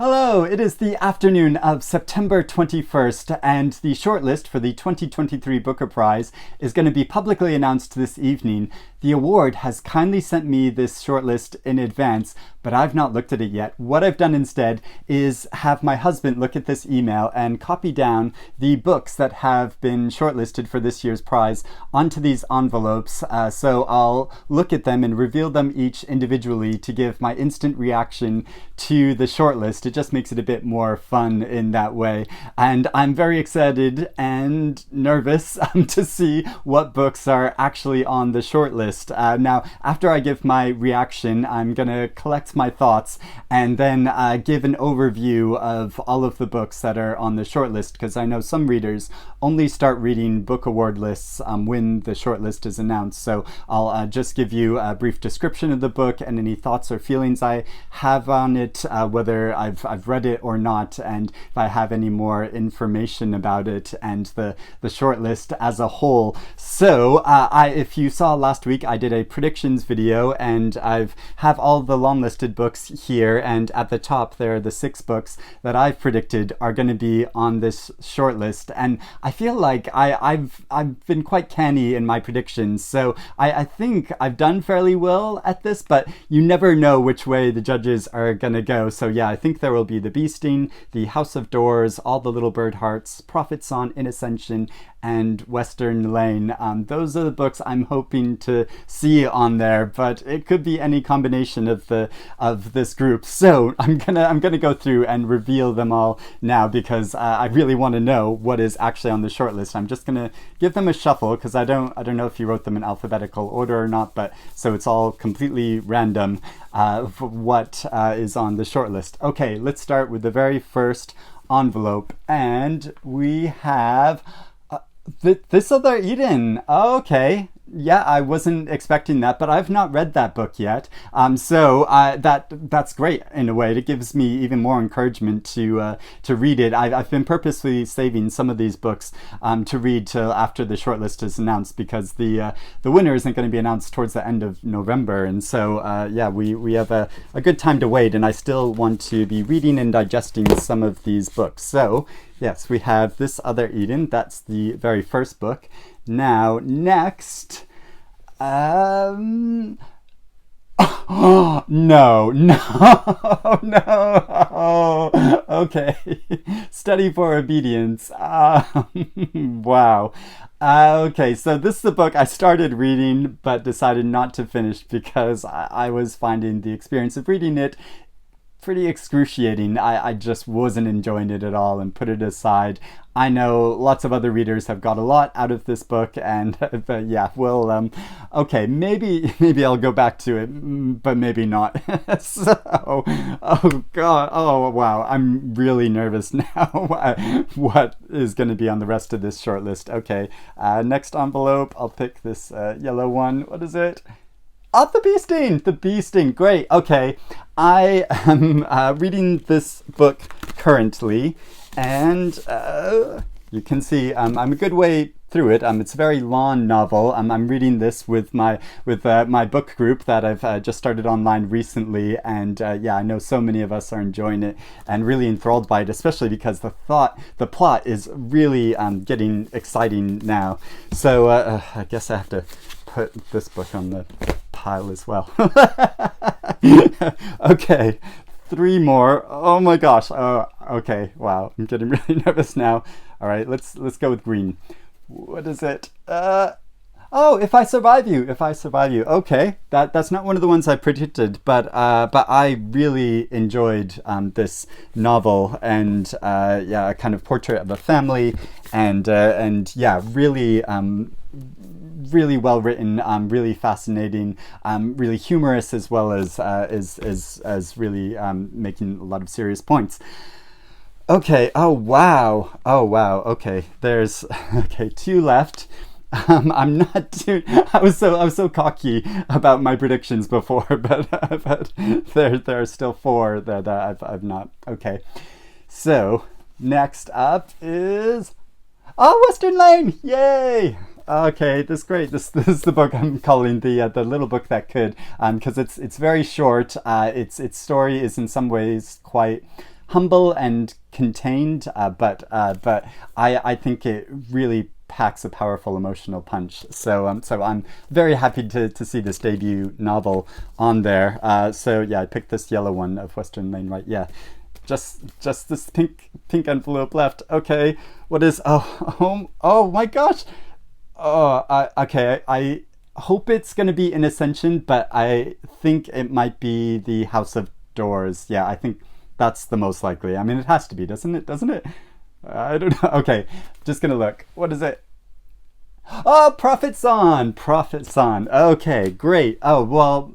Hello, it is the afternoon of September 21st, and the shortlist for the 2023 Booker Prize is going to be publicly announced this evening. The award has kindly sent me this shortlist in advance, but I've not looked at it yet. What I've done instead is have my husband look at this email and copy down the books that have been shortlisted for this year's prize onto these envelopes. So I'll look at them and reveal them each individually to give my instant reaction to the shortlist. It just makes it a bit more fun in that way. And I'm very excited and nervous to see what books are actually on the shortlist. Now, after I give my reaction, I'm going to collect my thoughts and then give an overview of all of the books that are on the shortlist, because I know some readers only start reading book award lists when the shortlist is announced. So I'll just give you a brief description of the book and any thoughts or feelings I have on it, whether I've read it or not, and if I have any more information about it and the shortlist as a whole. So if you saw last week, I did a predictions video, and have all the long listed books here, and at the top there are the 6 books that I've predicted are going to be on this shortlist. And I feel like I've been quite canny in my predictions, so I think I've done fairly well at this, but you never know which way the judges are going to go. So yeah, I think there will be The Bee Sting, The House of Doors, All the Little Bird Hearts, Prophet Song in Ascension, and Western Lane. Those are the books I'm hoping to see on there, but it could be any combination of this group. So I'm gonna go through and reveal them all now, because I really want to know what is actually on the shortlist. I'm just gonna give them a shuffle, because I don't know if you wrote them in alphabetical order or not, but so it's all completely random what is on the shortlist. Okay, let's start with the very first envelope, and we have This Other Eden. Okay. Yeah, I wasn't expecting that, but I've not read that book yet. So that's great in a way. It gives me even more encouragement to read it. I've been purposely saving some of these books to read till after the shortlist is announced, because the winner isn't going to be announced towards the end of November, and so yeah, we have a good time to wait, and I still want to be reading and digesting some of these books. So yes, we have This Other Eden. That's the very first book. Now, next, no, okay, Study for Obedience. Wow. Okay, so this is a book I started reading but decided not to finish, because I was finding the experience of reading it pretty excruciating. I just wasn't enjoying it at all and put it aside. I know lots of other readers have got a lot out of this book, and but yeah, well, okay, maybe I'll go back to it, but maybe not. So, oh god, oh wow, I'm really nervous now. What is going to be on the rest of this shortlist? Okay, next envelope, I'll pick this yellow one. What is it? Oh, The Bee Sting! The Bee Sting, great. Okay, I am reading this book currently, and you can see I'm a good way through it. It's a very long novel. I'm reading this with my book group that I've just started online recently, and yeah, I know so many of us are enjoying it and really enthralled by it, especially because the plot is really getting exciting now. So I guess I have to put this book on the pile as well. Okay, 3 more. Oh my gosh. Okay, wow, I'm getting really nervous now. All right, let's go with green. What is it? Oh, If I Survive You. If I Survive You. Okay, that's not one of the ones I predicted, but I really enjoyed this novel, and yeah, a kind of portrait of a family, and yeah, really well written, really fascinating, really humorous, as well as really making a lot of serious points. Okay. Oh wow. Okay. There's 2 left. I'm not too. I was so cocky about my predictions before, but there are still 4 that I've not. Okay. So next up is Western Lane. Yay! Okay, this is great. This is the book I'm calling the little book that could, because it's very short. Its story is in some ways quite humble and contained, but I think it really packs a powerful emotional punch. So I'm very happy to see this debut novel on there. So yeah, I picked this yellow one of Western Lane, right? Yeah. Just this pink envelope left. Okay, what is oh my gosh. Okay. I hope it's gonna be in Ascension, but I think it might be the House of Doors. Yeah, I think that's the most likely. I mean, it has to be, doesn't it? Doesn't it? I don't know. Okay, just gonna look. What is it? Oh, Prophet's On. Prophet's On. Okay, great. Oh well.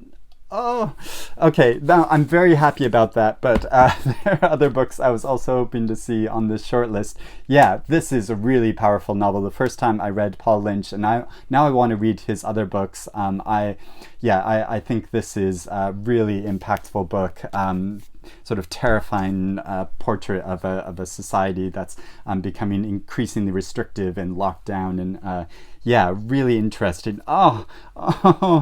Oh, okay. Now I'm very happy about that, but there are other books I was also hoping to see on this shortlist. Yeah, this is a really powerful novel. The first time I read Paul Lynch, and now I want to read his other books. I think this is a really impactful book. Sort of terrifying portrait of a society that's becoming increasingly restrictive and locked down, and yeah, really interesting. Oh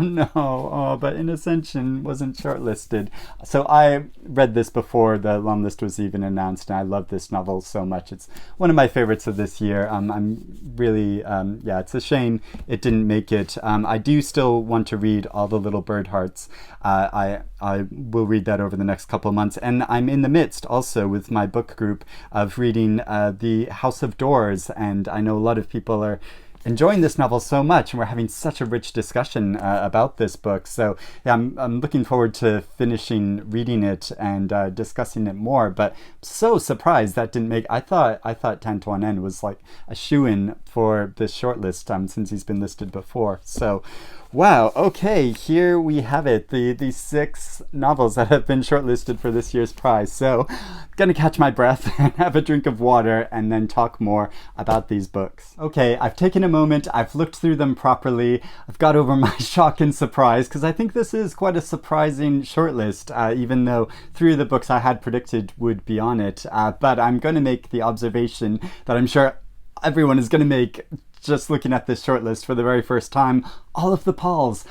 no! Oh, but In Ascension wasn't shortlisted. So I read this before the long list was even announced, and I love this novel so much. It's one of my favorites of this year. I'm really yeah. It's a shame it didn't make it. I do still want to read All the Little Bird Hearts. I will read that over the next couple of months, and I'm in the midst also with my book group of reading The House of Doors, and I know a lot of people are enjoying this novel so much, and we're having such a rich discussion about this book. So yeah, I'm looking forward to finishing reading it and discussing it more. But so surprised that didn't make. I thought Tan Tuan En was like a shoo-in for this shortlist since he's been listed before. So wow, okay, here we have it, the 6 novels that have been shortlisted for this year's prize. So I'm gonna catch my breath and have a drink of water and then talk more about these books. Okay, I've taken a moment, I've looked through them properly, I've got over my shock and surprise, because I think this is quite a surprising shortlist, even though 3 of the books I had predicted would be on it. But I'm going to make the observation that I'm sure everyone is going to make just looking at this shortlist for the very first time. All of the Pauls,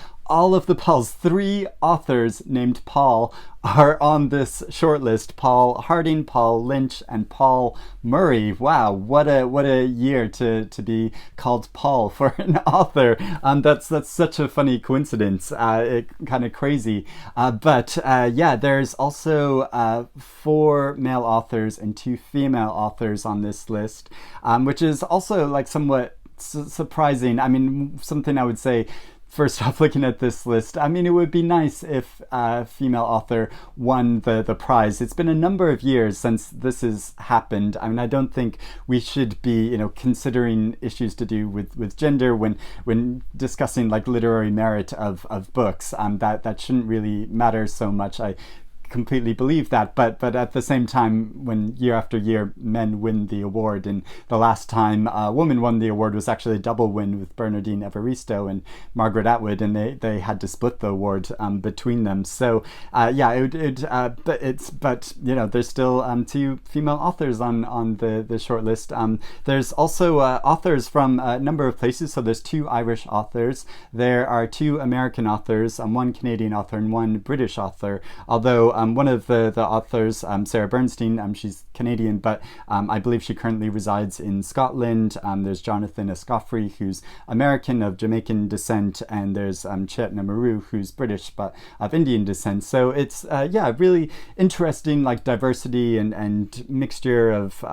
3 authors named Paul are on this shortlist. Paul Harding, Paul Lynch, and Paul Murray. Wow, what a year to be called Paul for an author. That's such a funny coincidence. Kind of crazy. But yeah, there's also 4 male authors and 2 female authors on this list, which is also like somewhat surprising. I mean, something I would say first off, looking at this list, I mean, it would be nice if a female author won the prize. It's been a number of years since this has happened. I mean, I don't think we should be, considering issues to do with gender when discussing like literary merit of books. That shouldn't really matter so much. I completely believe that, but at the same time, when year after year men win the award, and the last time a woman won the award was actually a double win with Bernardine Evaristo and Margaret Atwood, and they had to split the award between them. So yeah, but there's still 2 female authors on the short list. There's also authors from a number of places. So there's 2 Irish authors, there are 2 American authors, 1 Canadian author and 1 British author, although one of the authors, Sarah Bernstein, she's Canadian, but I believe she currently resides in Scotland. There's Jonathan Escoffery, who's American of Jamaican descent, and there's Chetna Maroo, who's British but of Indian descent. So it's yeah, really interesting, like diversity and mixture of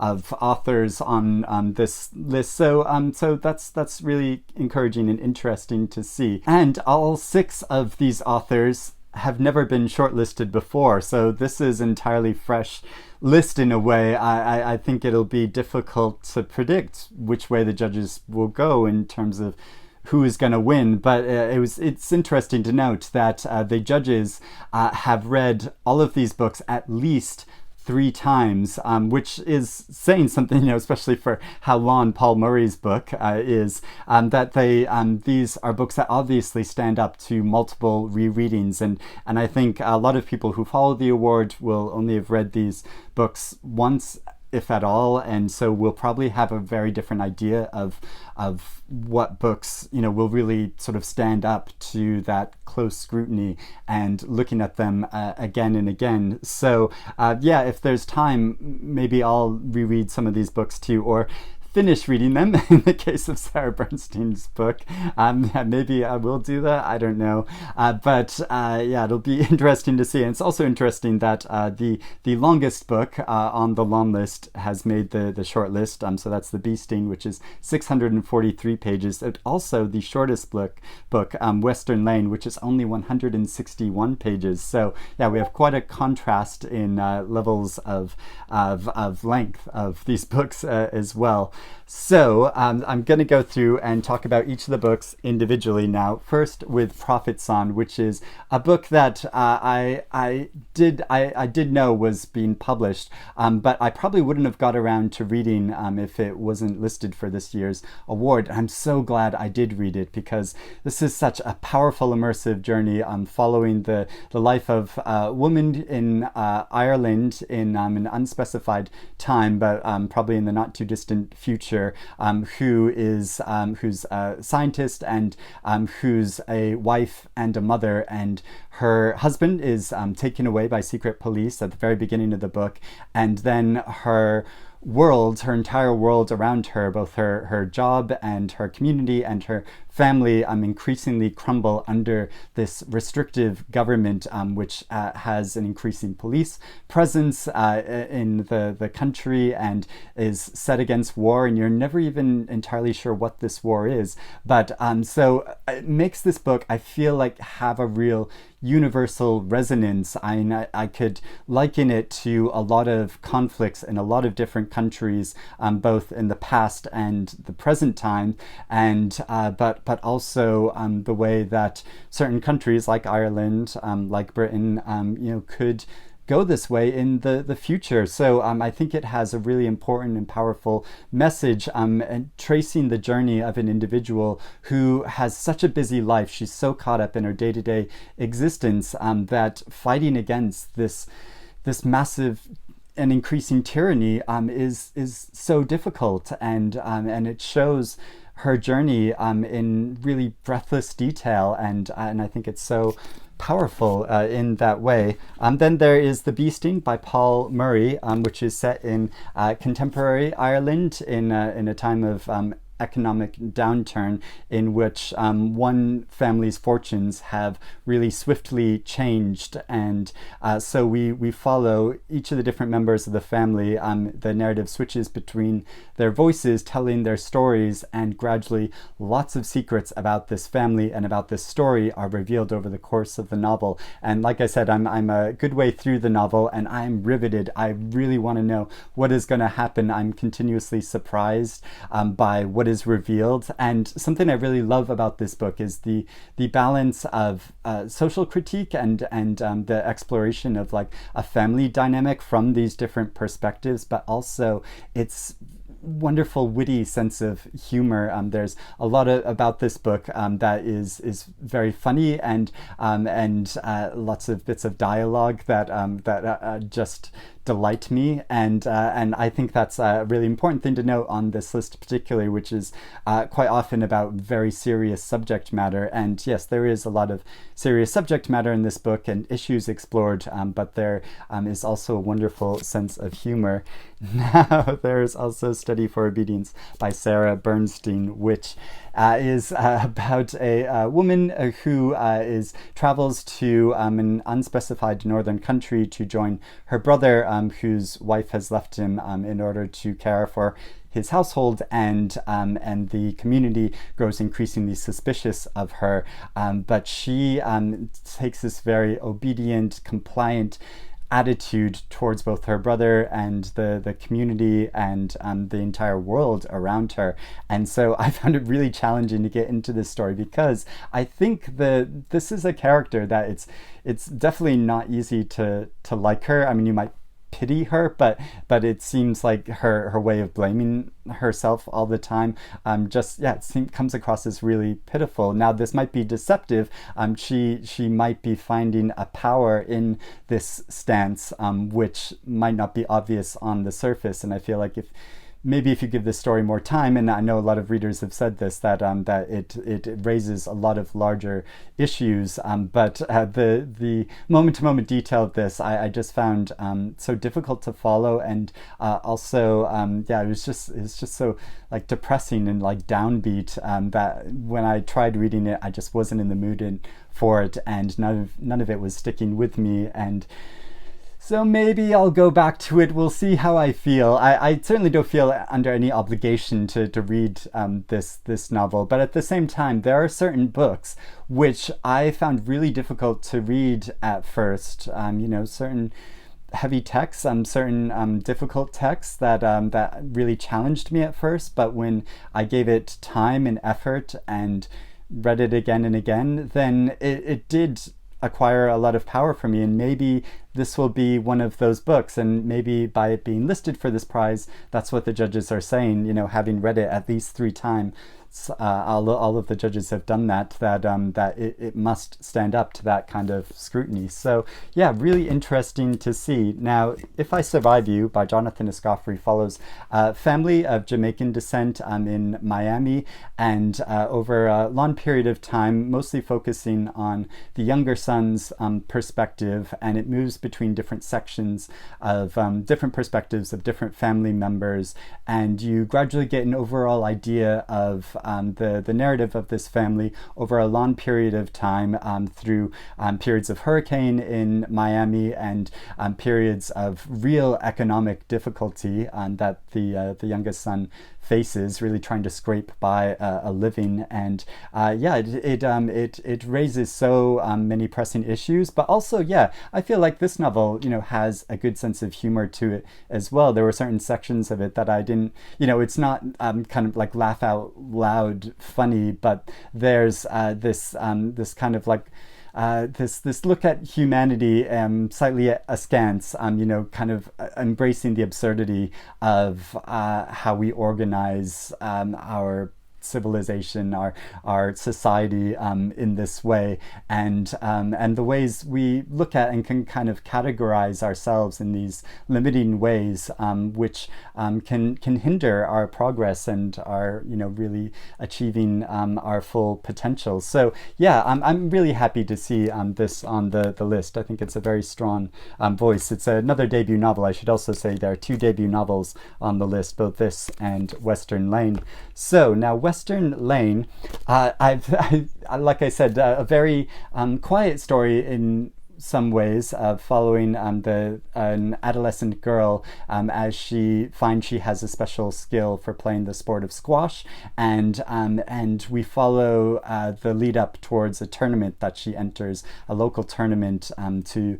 authors on this list. So that's really encouraging and interesting to see. And all 6 of these authors have never been shortlisted before, so this is entirely fresh list in a way. I think it'll be difficult to predict which way the judges will go in terms of who is going to win, but it's interesting to note that the judges have read all of these books at least 3 times, which is saying something, especially for how long Paul Murray's book is, that these are books that obviously stand up to multiple rereadings, and I think a lot of people who follow the award will only have read these books once if at all, and so we'll probably have a very different idea of what books will really sort of stand up to that close scrutiny and looking at them again and again. So yeah, if there's time, maybe I'll reread some of these books too, or finish reading them in the case of Sarah Bernstein's book. Maybe I will do that, I don't know. But yeah, it'll be interesting to see. And it's also interesting that the longest book on the long list has made the short list. So that's The Bee Sting, which is 643 pages. And also the shortest book, Western Lane, which is only 161 pages. So yeah, we have quite a contrast in levels of length of these books as well. So I'm going to go through and talk about each of the books individually now. First with Prophets On, which is a book that I did know was being published, but I probably wouldn't have got around to reading if it wasn't listed for this year's award. I'm so glad I did read it, because this is such a powerful, immersive journey following the life of a woman in Ireland in an unspecified time, but probably in the not too distant future, who's a scientist and who's a wife and a mother, and her husband is taken away by secret police at the very beginning of the book, and then her entire world around her, both her job and her community and her family, increasingly crumble under this restrictive government, which has an increasing police presence in the country and is set against war, and you're never even entirely sure what this war is. But so it makes this book, I feel like, have a real universal resonance. I could liken it to a lot of conflicts in a lot of different countries, both in the past and the present time, and but also the way that certain countries like Ireland, like Britain, could go this way in the future. So I think it has a really important and powerful message, and tracing the journey of an individual who has such a busy life. She's so caught up in her day-to-day existence that fighting against this massive and increasing tyranny is so difficult, and it shows her journey in really breathless detail, and I think it's so powerful in that way. Then there is The Bee Sting by Paul Murray, which is set in contemporary Ireland in a time of economic downturn, in which one family's fortunes have really swiftly changed, and so we follow each of the different members of the family. The narrative switches between their voices telling their stories, and gradually lots of secrets about this family and about this story are revealed over the course of the novel. And like I said, I'm a good way through the novel, and I'm riveted. I really want to know what is going to happen. I'm continuously surprised by what is revealed. And something I really love about this book is the balance of social critique and the exploration of like a family dynamic from these different perspectives, but also its wonderful, witty sense of humor. There's a lot about this book that is very funny, and lots of bits of dialogue that just delight me, and I think that's a really important thing to note on this list particularly, which is quite often about very serious subject matter. And yes, there is a lot of serious subject matter in this book and issues explored, but there is also a wonderful sense of humor. Now there's also Study for Obedience by Sarah Bernstein, which is about a woman who travels to an unspecified northern country to join her brother, whose wife has left him in order to care for his household, and the community grows increasingly suspicious of her. But she takes this very obedient, compliant attitude towards both her brother and the community and the entire world around her. And so I found it really challenging to get into this story, because I think this is a character that it's definitely not easy to like her. I mean, you might pity her, but it seems like her way of blaming herself all the time just yeah comes across as really pitiful. Now this might be deceptive. She might be finding a power in this stance which might not be obvious on the surface, and I feel like if you give this story more time, and I know a lot of readers have said this, that it raises a lot of larger issues. But the moment to moment detail of this, I just found so difficult to follow, and also yeah, it was just so like depressing and like downbeat that when I tried reading it, I just wasn't in the mood for it, and none of it was sticking with me. And so maybe I'll go back to it. We'll see how I feel. I certainly don't feel under any obligation to read this novel. But at the same time, there are certain books which I found really difficult to read at first. Certain heavy texts, certain difficult texts that really challenged me at first. But when I gave it time and effort and read it again and again, then it did acquire a lot of power for me, and maybe this will be one of those books, and maybe by it being listed for this prize, that's what the judges are saying, having read it at least 3 times. All of the judges have done that it must stand up to that kind of scrutiny. So yeah, really interesting to see. Now, If I Survive You by Jonathan Escoffery follows a family of Jamaican descent in Miami, and over a long period of time, mostly focusing on the younger son's perspective, and it moves between different sections of different perspectives of different family members, and you gradually get an overall idea of the narrative of this family over a long period of time, through periods of hurricane in Miami, and periods of real economic difficulty that the youngest son faces, really trying to scrape by a living. And it raises so many pressing issues, but also I feel like this novel has a good sense of humor to it as well. There were certain sections of it that I didn't, it's not kind of like laugh out loud funny, but there's this kind of like this look at humanity slightly askance, kind of embracing the absurdity of how we organize our civilization, our society in this way, and the ways we look at and can kind of categorize ourselves in these limiting ways, which can hinder our progress and our really achieving our full potential. So yeah, I'm really happy to see this on the list. I think it's a very strong voice. It's another debut novel. I should also say there are 2 debut novels on the list, both this and Western Lane. So now Western Lane, like I said, a very quiet story in some ways, following an adolescent girl as she finds she has a special skill for playing the sport of squash, and we follow the lead up towards a tournament that she enters, a local tournament to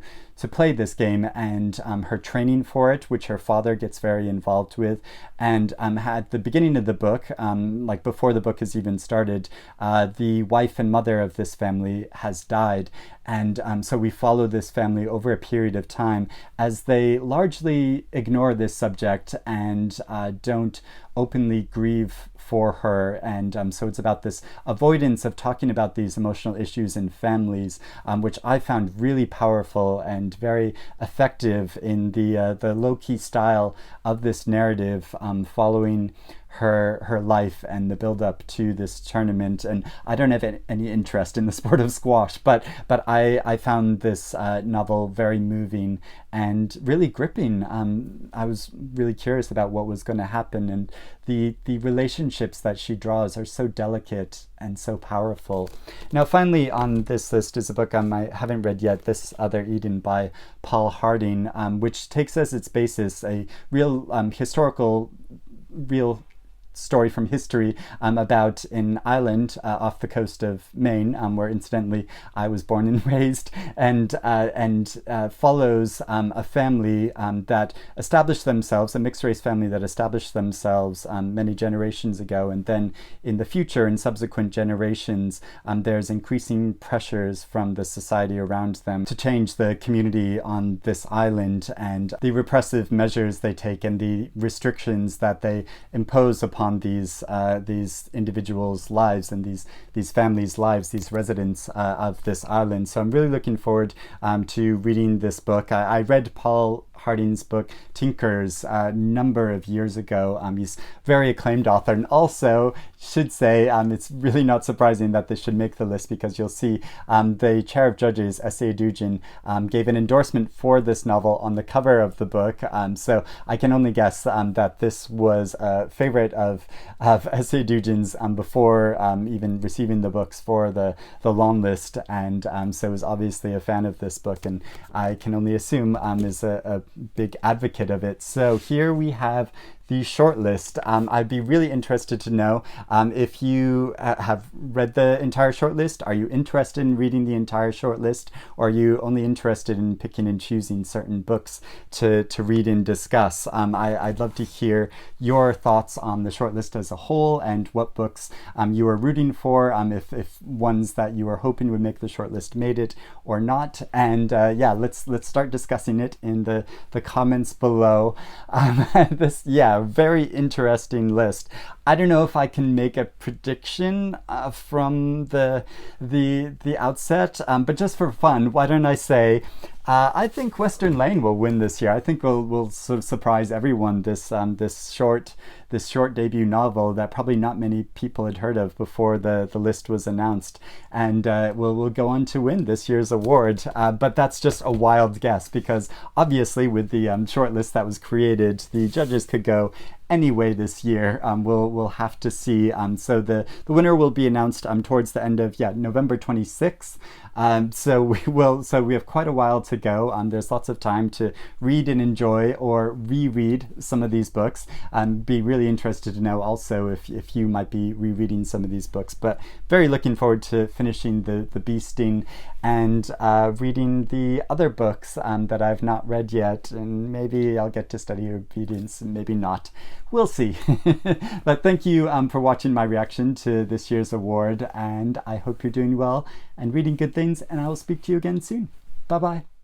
play this game, and her training for it, which her father gets very involved with. And at the beginning of the book, like before the book has even started, the wife and mother of this family has died. And so we follow this family over a period of time as they largely ignore this subject and don't openly grieve for her. And so it's about this avoidance of talking about these emotional issues in families, which I found really powerful and very effective in the low-key style of this narrative, following her life and the build up to this tournament. And I don't have any interest in the sport of squash, but I found this novel very moving and really gripping. I was really curious about what was going to happen, and the relationships that she draws are so delicate and so powerful. Now, finally on this list is a book I haven't read yet, This Other Eden by Paul Harding, which takes as its basis a real historical story from history about an island off the coast of Maine, where incidentally I was born and raised, and follows a family that established themselves, a mixed race family that established themselves many generations ago, and then in the future, in subsequent generations, there's increasing pressures from the society around them to change the community on this island, and the repressive measures they take and the restrictions that they impose upon these individuals' lives and these families' lives, these residents of this island. So I'm really looking forward to reading this book. I read Paul Harding's book Tinkers a number of years ago. He's a very acclaimed author, and also should say it's really not surprising that this should make the list, because you'll see the chair of judges, S.A. Dugin, gave an endorsement for this novel on the cover of the book. So I can only guess that this was a favorite of S.A. Dugin's before even receiving the books for the long list, and so is obviously a fan of this book, and I can only assume is a big advocate of it. So here we have the shortlist. I'd be really interested to know if you have read the entire shortlist. Are you interested in reading the entire shortlist, or are you only interested in picking and choosing certain books to read and discuss? I'd love to hear your thoughts on the shortlist as a whole, and what books you are rooting for, if ones that you were hoping would make the shortlist made it or not. And let's start discussing it in the comments below. Very interesting list. I don't know if I can make a prediction from the outset, but just for fun, why don't I say I think Western Lane will win this year. I think we'll sort of surprise everyone. This short debut novel that probably not many people had heard of before the list was announced, and will go on to win this year's award. But that's just a wild guess, because obviously with the short list that was created, the judges could go anyway this year. We'll have to see. So the winner will be announced towards the end of November 26th. So we have quite a while to go. There's lots of time to read and enjoy or reread some of these books. Be really interested to know also if you might be rereading some of these books. But very looking forward to finishing the Beasting and reading the other books that I've not read yet, and maybe I'll get to study obedience, and maybe not. We'll see. But thank you for watching my reaction to this year's award, and I hope you're doing well and reading good things, and I will speak to you again soon. Bye-bye.